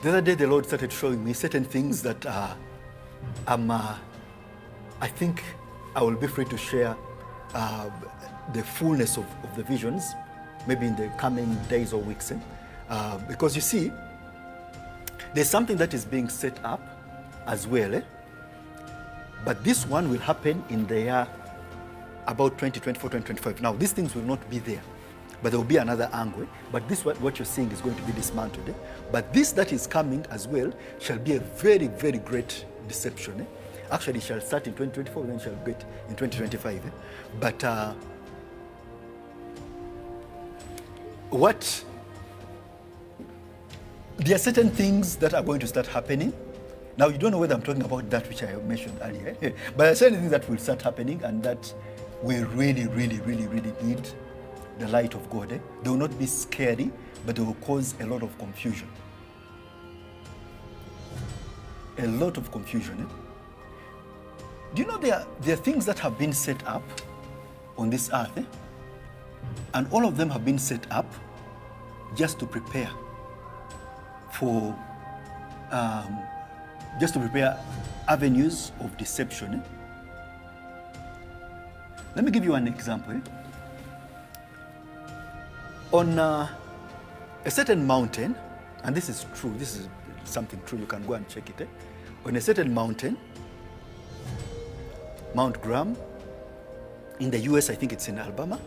The other day, the Lord started showing me certain things that I think I will be free to share the fullness of the visions, maybe in the coming days or weeks. Because you see, there's something that is being set up as well. But this one will happen in the year about 2024, 2025. Now, these things will not be there, but there will be another angle. But this, what you're seeing, is going to be dismantled. But this that is coming as well shall be a very, very great deception. Actually, it shall start in 2024, then shall get in 2025. But there are certain things that are going to start happening. Now, you don't know whether I'm talking about that which I mentioned earlier, but there are certain things that will start happening and that we really, really, really, really need the light of God. They will not be scary, but they will cause a lot of confusion. A lot of confusion. Do you know there are things that have been set up on this earth, and all of them have been set up just to prepare for avenues of deception. Let me give you an example. On a certain mountain, and this is true, this is something true, you can go and check it. On a certain mountain, Mount Graham, in the US, I think it's in Alabama,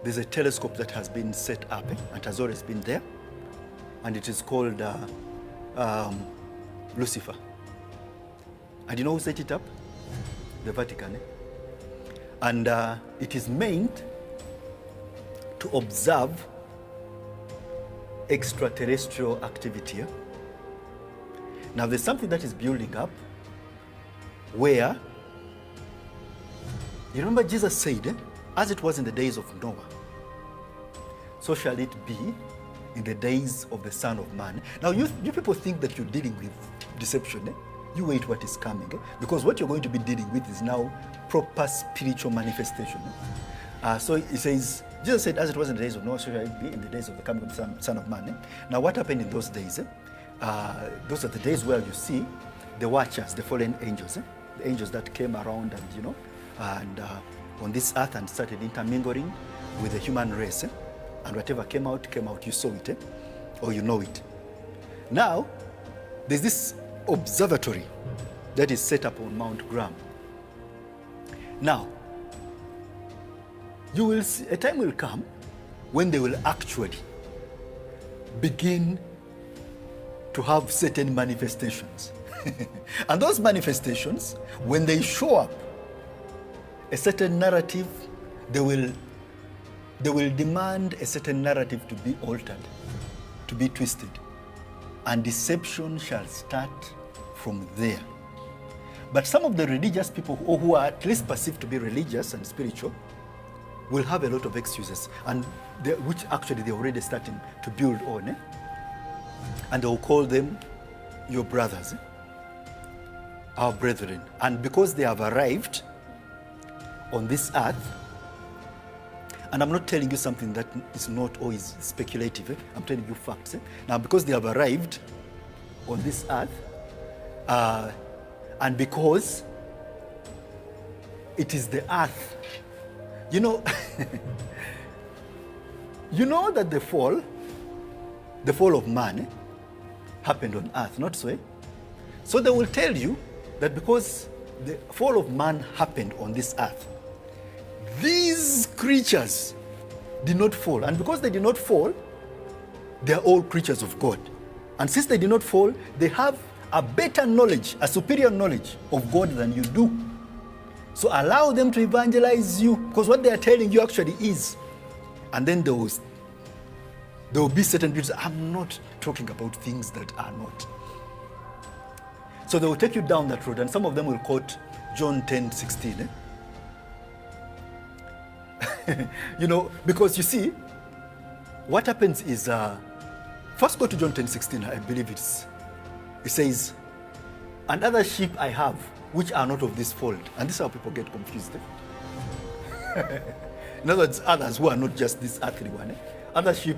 there's a telescope that has been set up and has always been there, and it is called Lucifer. And you know who set it up? The Vatican. And it is meant to observe extraterrestrial activity. Now, there's something that is building up where, you remember Jesus said, as it was in the days of Noah, so shall it be in the days of the Son of Man. Now, you people think that you're dealing with deception. You wait what is coming, because what you're going to be dealing with is now proper spiritual manifestation. So it says, Jesus said, as it was in the days of Noah, so shall it be in the days of the coming of the Son of Man. Now, what happened in those days? Those are the days where you see the watchers, the fallen angels, the angels that came around and on this earth and started intermingling with the human race. And whatever came out, you saw it, or you know it. Now, there's this observatory that is set up on Mount Graham. Now, you will see, a time will come when they will actually begin to have certain manifestations. And those manifestations, when they show up, a certain narrative, they will demand a certain narrative to be altered, to be twisted. And deception shall start from there. But some of the religious people who are at least perceived to be religious and spiritual will have a lot of excuses, and which actually they're already starting to build on. And they'll call them your brothers, our brethren. And because they have arrived on this earth, and I'm not telling you something that is not or is speculative, I'm telling you facts. Now, because they have arrived on this earth, and because it is the earth, you know, you know that the fall of man happened on earth, not so? So they will tell you that because the fall of man happened on this earth, these creatures did not fall. And because they did not fall, they are all creatures of God. And since they did not fall, they have a better knowledge, a superior knowledge of God than you do. So allow them to evangelize you, because what they are telling you actually is. And then there will be certain people. I'm not talking about things that are not. So they will take you down that road, and some of them will quote John 10:16. You know, because you see, what happens is, first go to John 10:16, I believe it says, and other sheep I have, which are not of this fold. And this is how people get confused. In other words, others who are not just this earthly one. Other sheep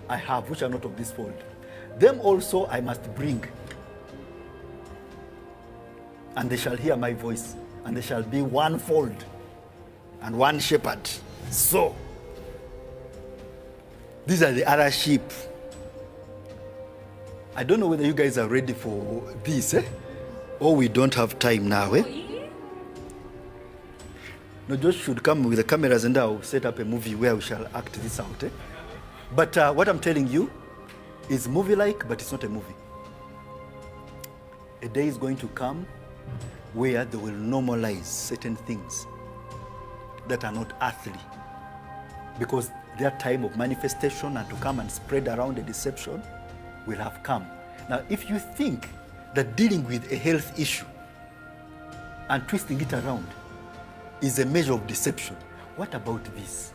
I have, which are not of this fold. them also I must bring. And they shall hear my voice, and they shall be one fold and one shepherd. So, these are the other sheep. I don't know whether you guys are ready for this, or we don't have time now, No, Josh should come with the cameras and I'll set up a movie where we shall act this out, But what I'm telling you is movie-like, but it's not a movie. A day is going to come where they will normalize certain things that are not earthly, because their time of manifestation and to come and spread around the deception will have come. Now, if you think that dealing with a health issue and twisting it around is a measure of deception, what about this?